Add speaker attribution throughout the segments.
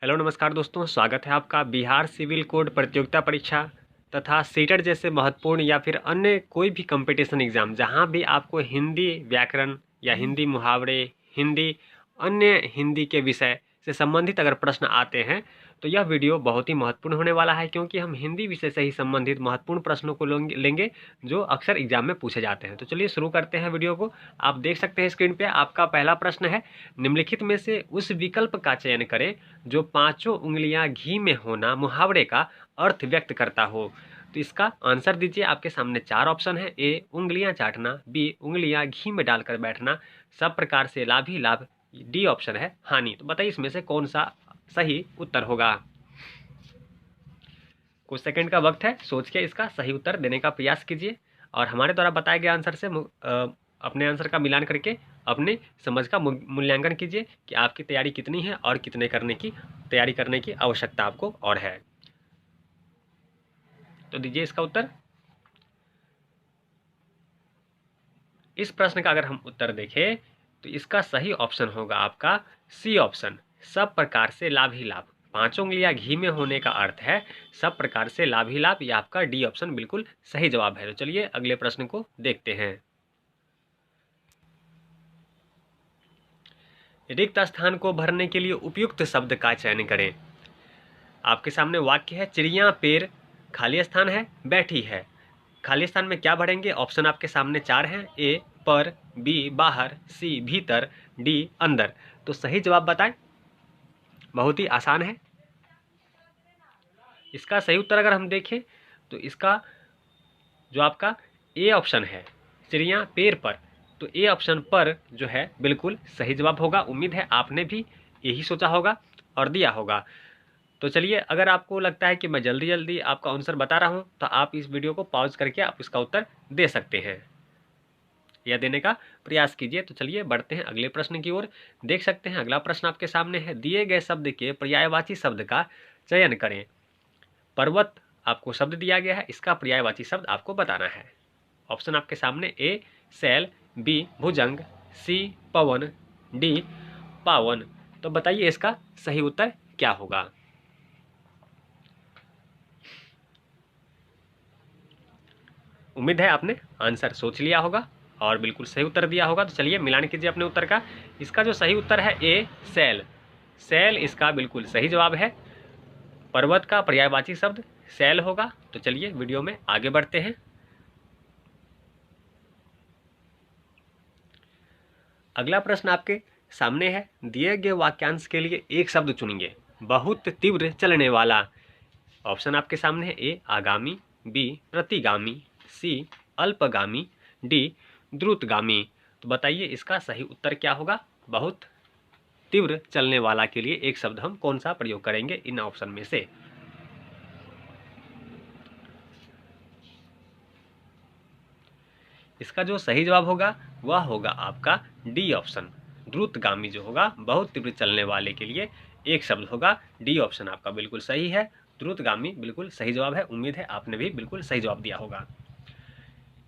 Speaker 1: Hello नमस्कार दोस्तों, स्वागत है आपका बिहार सिविल कोड प्रतियोगिता परीक्षा तथा सीटेट जैसे महत्वपूर्ण या फिर अन्य कोई भी कंपटीशन एग्जाम जहां भी आपको हिंदी व्याकरण या हिंदी मुहावरे, हिंदी अन्य हिंदी के विषय से संबंधित अगर प्रश्न आते हैं तो यह वीडियो बहुत ही महत्वपूर्ण होने वाला है, क्योंकि हम हिंदी विषय से ही संबंधित महत्वपूर्ण प्रश्नों को लेंगे जो अक्सर एग्जाम में पूछे जाते हैं। तो चलिए शुरू करते हैं वीडियो को। आप देख सकते हैं स्क्रीन पे आपका पहला प्रश्न है, निम्नलिखित में से उस विकल्प का चयन करें जो पांचों उंगलियां घी में होना मुहावरे का अर्थ व्यक्त करता हो। तो इसका आंसर दीजिए। आपके सामने चार ऑप्शन है। ए उंगलियां चाटना, बी उंगलियां घी में डालकर बैठना, सब प्रकार से लाभ ही लाभ, डी ऑप्शन है हानि। तो बताइए इसमें से कौन सा सही उत्तर होगा। कुछ सेकंड का वक्त है, सोच के इसका सही उत्तर देने का प्रयास कीजिए और हमारे द्वारा बताए गए आंसर से अपने आंसर का मिलान करके अपने समझ का मूल्यांकन कीजिए कि आपकी तैयारी कितनी है और कितने तैयारी करने की आवश्यकता आपको और है। तो दीजिए इसका उत्तर। इस प्रश्न का अगर हम उत्तर देखें तो इसका सही ऑप्शन होगा आपका सी ऑप्शन, सब प्रकार से लाभ ही लाभ। पांचों उंगलियां घी में होने का अर्थ है सब प्रकार से लाभ ही लाभ। यह आपका डी ऑप्शन बिल्कुल सही जवाब है। तो चलिए अगले प्रश्न को देखते हैं। रिक्त स्थान को भरने के लिए उपयुक्त शब्द का चयन करें। आपके सामने वाक्य है, चिड़िया पेड़ खाली स्थान है, बैठी है। खाली स्थान में क्या भरेंगे? ऑप्शन आपके सामने चार हैं। ए पर, बी बाहर, सी भीतर, डी अंदर। तो सही जवाब बताएं। बहुत ही आसान है। इसका सही उत्तर अगर हम देखें तो इसका जो आपका ए ऑप्शन है, चिड़िया पेड़ पर, तो ए ऑप्शन पर जो है बिल्कुल सही जवाब होगा। उम्मीद है आपने भी यही सोचा होगा और दिया होगा। तो चलिए, अगर आपको लगता है कि मैं जल्दी जल्दी आपका आंसर बता रहा हूं तो आप इस वीडियो को पॉज करके आप इसका उत्तर दे सकते हैं या देने का प्रयास कीजिए। तो चलिए बढ़ते हैं अगले प्रश्न की ओर। देख सकते हैं अगला प्रश्न आपके सामने है, दिए गए शब्द के पर्यायवाची शब्द का चयन करें। पर्वत आपको शब्द दिया गया है, इसका पर्यायवाची शब्द आपको बताना है। ऑप्शन आपके सामने ए शैल, बी भुजंग, सी पवन, डी पावन। तो बताइए इसका सही उत्तर क्या होगा। उम्मीद है आपने आंसर सोच लिया होगा और बिल्कुल सही उत्तर दिया होगा। तो चलिए मिलान कीजिए अपने उत्तर का। इसका जो सही उत्तर है ए शैल, शैल इसका बिल्कुल सही जवाब है। पर्वत का पर्यायवाची शब्द शैल होगा। तो चलिए वीडियो में आगे बढ़ते हैं। अगला प्रश्न आपके सामने है, दिए गए वाक्यांश के लिए एक शब्द चुनिए। बहुत तीव्र चलने वाला। ऑप्शन आपके सामने है, ए आगामी, बी प्रतिगामी, सी अल्पगामी, डी द्रुतगामी। तो बताइए इसका सही उत्तर क्या होगा। बहुत तीव्र चलने वाला के लिए एक शब्द हम कौन सा प्रयोग करेंगे इन ऑप्शन में से। इसका जो सही जवाब होगा वह होगा आपका डी ऑप्शन, द्रुतगामी जो होगा बहुत तीव्र चलने वाले के लिए एक शब्द होगा। डी ऑप्शन आपका बिल्कुल सही है, द्रुतगामी बिल्कुल सही जवाब है। उम्मीद है आपने भी बिल्कुल सही जवाब दिया होगा।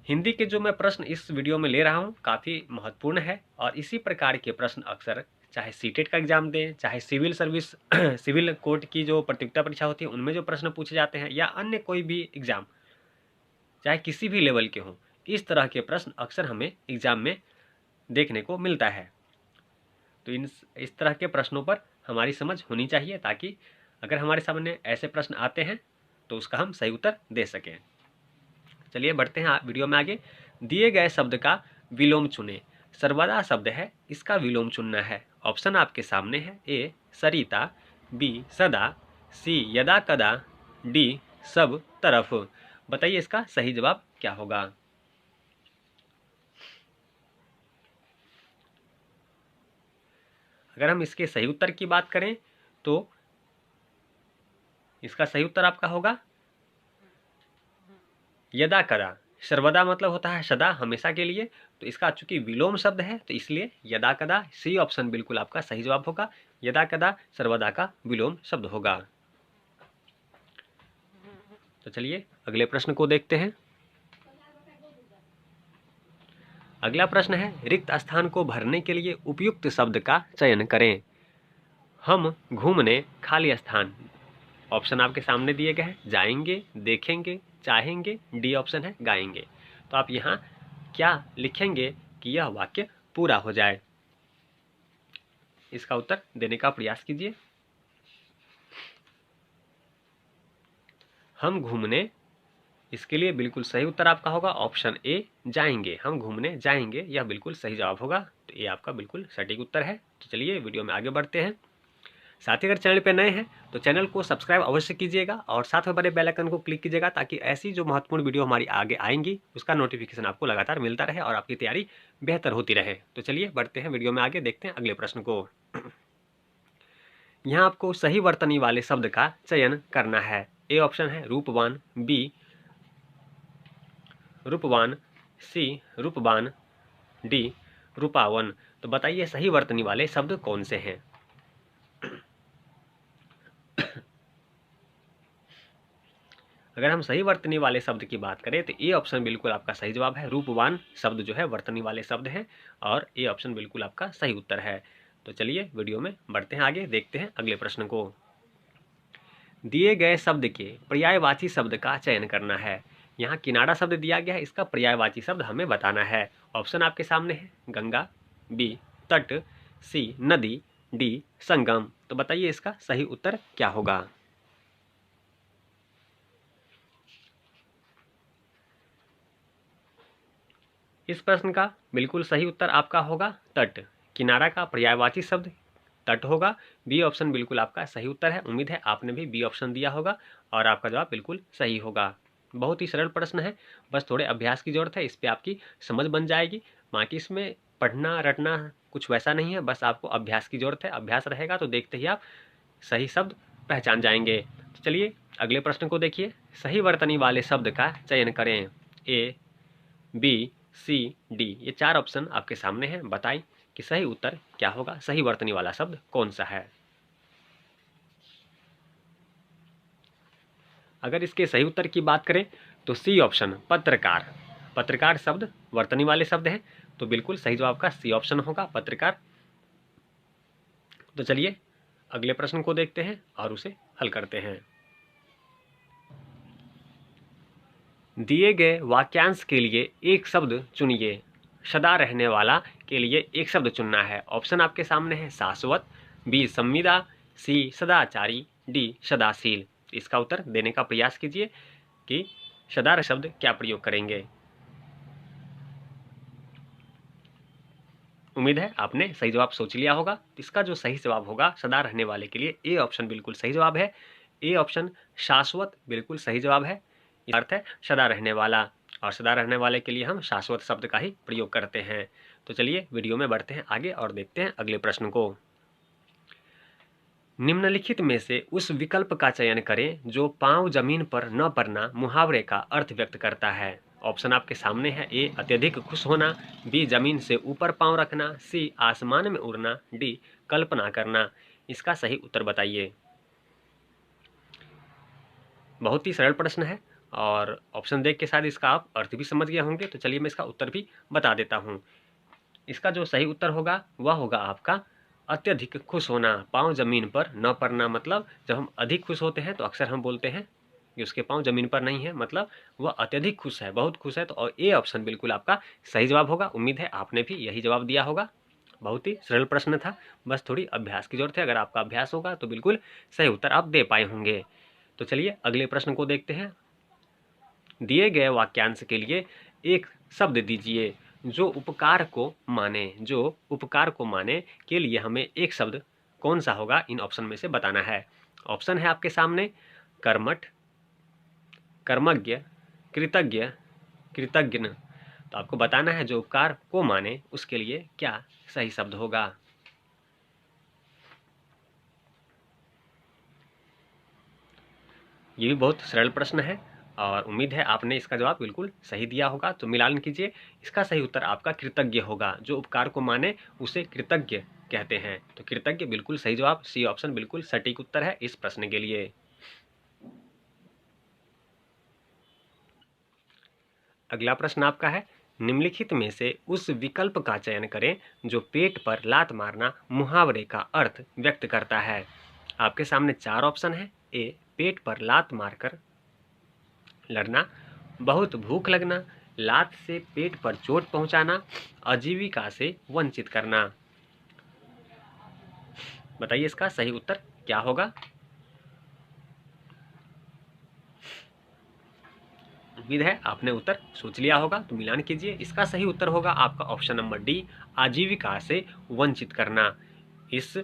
Speaker 1: हिंदी के जो मैं प्रश्न इस वीडियो में ले रहा हूँ काफ़ी महत्वपूर्ण है और इसी प्रकार के प्रश्न अक्सर चाहे सीटेट का एग्जाम दें, चाहे सिविल सर्विस सिविल कोर्ट की जो प्रतियोगिता परीक्षा होती है उनमें जो प्रश्न पूछे जाते हैं, या अन्य कोई भी एग्जाम चाहे किसी भी लेवल के हों, इस तरह के प्रश्न अक्सर हमें एग्जाम में देखने को मिलता है। तो इस तरह के प्रश्नों पर हमारी समझ होनी चाहिए, ताकि अगर हमारे सामने ऐसे प्रश्न आते हैं तो उसका हम सही उत्तर दे सकें। चलिए बढ़ते हैं वीडियो में आगे। दिए गए शब्द का विलोम चुने। सर्वदा शब्द है, इसका विलोम चुनना है। ऑप्शन आपके सामने है, ए सरिता, बी सदा, सी यदा कदा, डी सब तरफ। बताइए इसका सही जवाब क्या होगा। अगर हम इसके सही उत्तर की बात करें तो इसका सही उत्तर आपका होगा यदा कदा। सर्वदा मतलब होता है सदा, हमेशा के लिए। तो इसका चूंकि विलोम शब्द है तो इसलिए यदा कदा, सी ऑप्शन बिल्कुल आपका सही जवाब होगा। यदा कदा सर्वदा का विलोम शब्द होगा। तो चलिए अगले प्रश्न को देखते हैं। अगला प्रश्न है, रिक्त स्थान को भरने के लिए उपयुक्त शब्द का चयन करें। हम घूमने खाली स्थान, ऑप्शन आपके सामने दिए गए हैं, जाएंगे, देखेंगे, चाहेंगे, डी ऑप्शन है गाएंगे। तो आप यहाँ क्या लिखेंगे कि यह वाक्य पूरा हो जाए? इसका उत्तर देने का प्रयास कीजिए। हम घूमने, इसके लिए बिल्कुल सही उत्तर आपका होगा ऑप्शन ए जाएंगे। हम घूमने जाएंगे, यह बिल्कुल सही जवाब होगा। तो ये आपका बिल्कुल सटीक उत्तर है। तो चलिए वीडियो में आगे बढ़ते हैं। साथ ही अगर चैनल पे नए हैं तो चैनल को सब्सक्राइब अवश्य कीजिएगा और साथ में बड़े बेल आइकन को क्लिक कीजिएगा, ताकि ऐसी जो महत्वपूर्ण वीडियो हमारी आगे आएंगी उसका नोटिफिकेशन आपको लगातार मिलता रहे और आपकी तैयारी बेहतर होती रहे। तो चलिए बढ़ते हैं वीडियो में आगे, देखते हैं अगले प्रश्न को। यहाँ आपको सही वर्तनी वाले शब्द का चयन करना है। ए ऑप्शन है रूपवान, बी रूपवान, सी रूपवान, डी रूपावन। तो बताइए सही वर्तनी वाले शब्द कौन से हैं? अगर हम सही वर्तनी वाले शब्द की बात करें तो ए ऑप्शन बिल्कुल आपका सही जवाब है। रूपवान शब्द जो है वर्तनी वाले शब्द हैं और ए ऑप्शन बिल्कुल आपका सही उत्तर है। तो चलिए वीडियो में बढ़ते हैं आगे, देखते हैं अगले प्रश्न को। दिए गए शब्द के पर्यायवाची शब्द का चयन करना है। यहाँ किनारा शब्द दिया गया है, इसका पर्यायवाची शब्द हमें बताना है। ऑप्शन आपके सामने है गंगा, बी तट, सी नदी, डी संगम। तो बताइए इसका सही उत्तर क्या होगा? इस प्रश्न का बिल्कुल सही उत्तर आपका होगा तट। किनारा का पर्यायवाची शब्द तट होगा। बी ऑप्शन बिल्कुल आपका सही उत्तर है। उम्मीद है आपने भी बी ऑप्शन दिया होगा और आपका जवाब बिल्कुल सही होगा। बहुत ही सरल प्रश्न है, बस थोड़े अभ्यास की जरूरत है, इस पर आपकी समझ बन जाएगी। बाकी इसमें पढ़ना रटना कुछ वैसा नहीं है, बस आपको अभ्यास की जरूरत है। अभ्यास रहेगा तो देखते ही आप सही शब्द पहचान जाएंगे। तो चलिए अगले प्रश्न को देखिए। सही वर्तनी वाले शब्द का चयन करें। ए, बी, सी, डी, ये चार ऑप्शन आपके सामने हैं। बताएं कि सही उत्तर क्या होगा, सही वर्तनी वाला शब्द कौन सा है? अगर इसके सही उत्तर की बात करें तो सी ऑप्शन पत्रकार। पत्रकार शब्द वर्तनी वाले शब्द हैं, तो बिल्कुल सही जवाब का सी ऑप्शन होगा पत्रकार। तो चलिए अगले प्रश्न को देखते हैं और उसे हल करते हैं। दिए गए वाक्यांश के लिए एक शब्द चुनिए। सदा रहने वाला के लिए एक शब्द चुनना है। ऑप्शन आपके सामने है शाश्वत, बी संविदा, सी सदाचारी, डी सदाशील। इसका उत्तर देने का प्रयास कीजिए कि सदा शब्द क्या प्रयोग करेंगे। उम्मीद है आपने सही जवाब सोच लिया होगा। इसका जो सही जवाब होगा सदा रहने वाले के लिए ए ऑप्शन बिल्कुल सही जवाब है। ए ऑप्शन शाश्वत बिल्कुल सही जवाब है। अर्थ है सदा रहने वाला, और सदा रहने वाले के लिए हम शाश्वत शब्द का ही प्रयोग करते हैं। तो चलिए वीडियो में बढ़ते हैं आगे और देखते हैं अगले प्रश्न को। निम्नलिखित में से उस विकल्प का चयन करें जो पांव जमीन पर न पड़ना मुहावरे का अर्थ व्यक्त करता है। ऑप्शन आपके सामने है। ए अत्यधिक खुश होना, बी जमीन से ऊपर पांव रखना, सी आसमान में उड़ना, डी कल्पना करना। इसका सही उत्तर बताइए। बहुत ही सरल प्रश्न है और ऑप्शन देख के शायद इसका आप अर्थ भी समझ गए होंगे। तो चलिए मैं इसका उत्तर भी बता देता हूँ। इसका जो सही उत्तर होगा वह होगा आपका अत्यधिक खुश होना। पाँव जमीन पर न पड़ना मतलब जब हम अधिक खुश होते हैं तो अक्सर हम बोलते हैं कि उसके पाँव जमीन पर नहीं है, मतलब वह अत्यधिक खुश है, बहुत खुश है। तो और ए ऑप्शन बिल्कुल आपका सही जवाब होगा। उम्मीद है आपने भी यही जवाब दिया होगा। बहुत ही सरल प्रश्न था, बस थोड़ी अभ्यास की जरूरत है। अगर आपका अभ्यास होगा तो बिल्कुल सही उत्तर आप दे पाए होंगे। तो चलिए अगले प्रश्न को देखते हैं। दिए गए वाक्यांश के लिए एक शब्द दीजिए जो उपकार को माने। जो उपकार को माने के लिए हमें एक शब्द कौन सा होगा इन ऑप्शन में से बताना है। ऑप्शन है आपके सामने कर्मठ, कर्मज्ञ, कृतज्ञ, कृतज्ञ। तो आपको बताना है जो उपकार को माने उसके लिए क्या सही शब्द होगा। ये भी बहुत सरल प्रश्न है और उम्मीद है आपने इसका जवाब बिल्कुल सही दिया होगा। तो मिलान कीजिए, इसका सही उत्तर आपका कृतज्ञ होगा। जो उपकार को माने उसे कृतज्ञ कहते हैं। तो कृतज्ञ बिल्कुल सही जवाब, सी ऑप्शन बिल्कुल सटीक उत्तर है इस प्रश्न के लिए। अगला प्रश्न आपका है निम्नलिखित में से उस विकल्प का चयन करें जो पेट पर लात मारना मुहावरे का अर्थ व्यक्त करता है। आपके सामने 4 ऑप्शन है। ए, पेट पर लात मारकर लड़ना, बहुत भूख लगना, लात से पेट पर चोट पहुंचाना, आजीविका से वंचित करना। बताइए इसका सही उत्तर क्या होगा। उम्मीद है आपने उत्तर सोच लिया होगा, तो मिलान कीजिए। इसका सही उत्तर होगा आपका ऑप्शन नंबर डी, आजीविका से वंचित करना। इस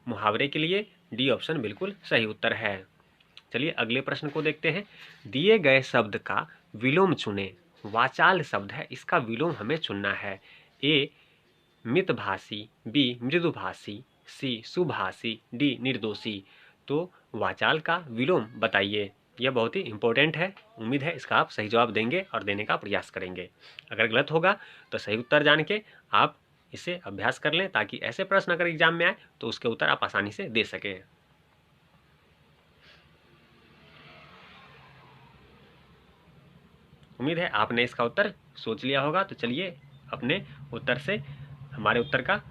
Speaker 1: मुहावरे के लिए डी ऑप्शन बिल्कुल सही उत्तर है। चलिए अगले प्रश्न को देखते हैं। दिए गए शब्द का विलोम चुनें। वाचाल शब्द है, इसका विलोम हमें चुनना है। ए, मितभाषी, बी, मृदुभाषी, सी, सुभाषी, डी, निर्दोषी। तो वाचाल का विलोम बताइए। यह बहुत ही इंपॉर्टेंट है। उम्मीद है इसका आप सही जवाब देंगे और देने का प्रयास करेंगे। अगर गलत होगा तो सही उत्तर जान के आप इसे अभ्यास कर लें, ताकि ऐसे प्रश्न अगर एग्जाम में आए तो उसके उत्तर आप आसानी से दे सकें। उम्मीद है आपने इसका उत्तर सोच लिया होगा। तो चलिए अपने उत्तर से हमारे उत्तर का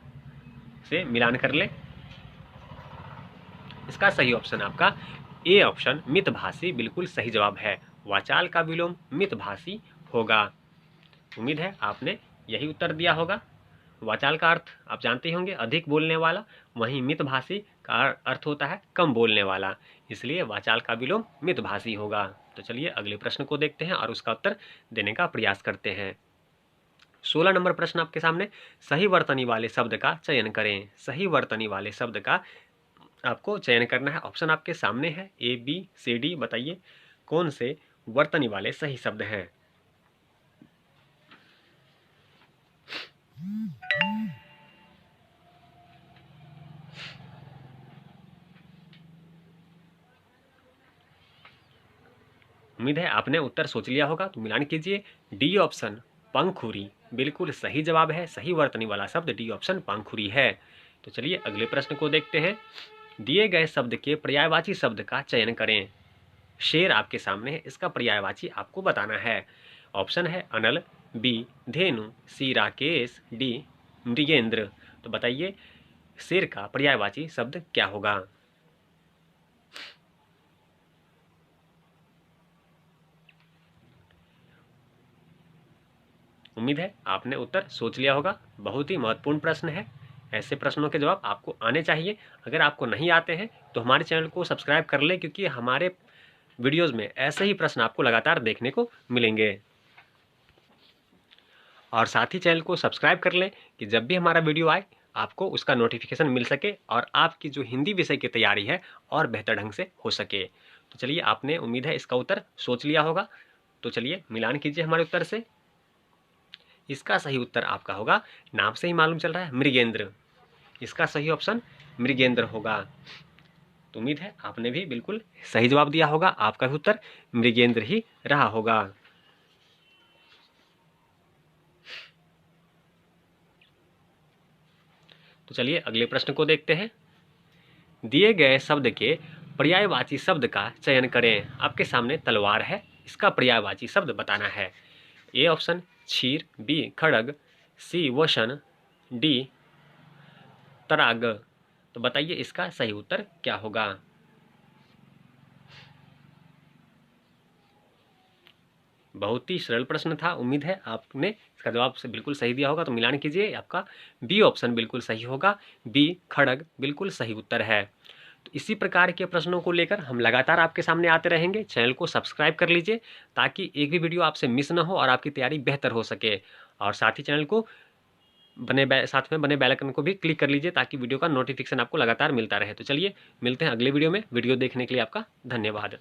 Speaker 1: से मिलान कर ले। इसका सही ऑप्शन आपका ए ऑप्शन मितभाषी बिल्कुल सही जवाब है। वाचाल का विलोम मितभाषी होगा। उम्मीद है आपने यही उत्तर दिया होगा। वाचाल का अर्थ आप जानते ही होंगे, अधिक बोलने वाला। वहीं मितभाषी का अर्थ होता है कम बोलने वाला, इसलिए वाचाल का विलोम मितभाषी होगा। तो चलिए अगले प्रश्न को देखते हैं और उसका उत्तर देने का प्रयास करते हैं। 16 नंबर प्रश्न आपके सामने। सही वर्तनी वाले शब्द का चयन करें। सही वर्तनी वाले शब्द का आपको चयन करना है। ऑप्शन आपके सामने है, ए, बी, सी, डी। बताइए कौन से वर्तनी वाले सही शब्द हैं। उम्मीद है आपने उत्तर सोच लिया होगा, तो मिलान कीजिए। डी ऑप्शन पंखुरी बिल्कुल सही जवाब है। सही वर्तनी वाला शब्द डी ऑप्शन पंखुरी है। तो चलिए अगले प्रश्न को देखते हैं। दिए गए शब्द के पर्यायवाची शब्द का चयन करें। शेर आपके सामने है, इसका पर्यायवाची आपको बताना है। ऑप्शन है अनल, बी, धेनु, सी, राकेश, डी, मृगेंद्र। तो बताइए शेर का पर्यायवाची शब्द क्या होगा। उम्मीद है आपने उत्तर सोच लिया होगा। बहुत ही महत्वपूर्ण प्रश्न है। ऐसे प्रश्नों के जवाब आपको आने चाहिए। अगर आपको नहीं आते हैं तो हमारे चैनल को सब्सक्राइब कर लें, क्योंकि हमारे वीडियोस में ऐसे ही प्रश्न आपको लगातार देखने को मिलेंगे। और साथ ही चैनल को सब्सक्राइब कर लें कि जब भी हमारा वीडियो आए आपको उसका नोटिफिकेशन मिल सके और आपकी जो हिंदी विषय की तैयारी है और बेहतर ढंग से हो सके। तो चलिए आपने उम्मीद है इसका उत्तर सोच लिया होगा। तो चलिए मिलान कीजिए हमारे उत्तर से। इसका सही उत्तर आपका होगा, नाम से ही मालूम चल रहा है, मृगेंद्र। इसका सही ऑप्शन मृगेंद्र होगा। तो उम्मीद है आपने भी बिल्कुल सही जवाब दिया होगा। आपका भी उत्तर मृगेंद्र ही रहा होगा। तो चलिए अगले प्रश्न को देखते हैं। दिए गए शब्द के पर्यायवाची शब्द का चयन करें। आपके सामने तलवार है, इसका पर्यायवाची शब्द बताना है। ए ऑप्शन क्षीर, बी, खड़ग, सी, वसन, डी, तराग। तो बताइए इसका सही उत्तर क्या होगा। बहुत ही सरल प्रश्न था। उम्मीद है आपने इसका जवाब से बिल्कुल सही दिया होगा। तो मिलान कीजिए। आपका बी ऑप्शन बिल्कुल सही होगा। बी, खड़ग बिल्कुल सही उत्तर है। तो इसी प्रकार के प्रश्नों को लेकर हम लगातार आपके सामने आते रहेंगे। चैनल को सब्सक्राइब कर लीजिए ताकि एक भी वीडियो आपसे मिस ना हो और आपकी तैयारी बेहतर हो सके। और साथ ही चैनल को साथ में बने बेल आइकन को भी क्लिक कर लीजिए ताकि वीडियो का नोटिफिकेशन आपको लगातार मिलता रहे। तो चलिए मिलते हैं अगले वीडियो में। वीडियो देखने के लिए आपका धन्यवाद।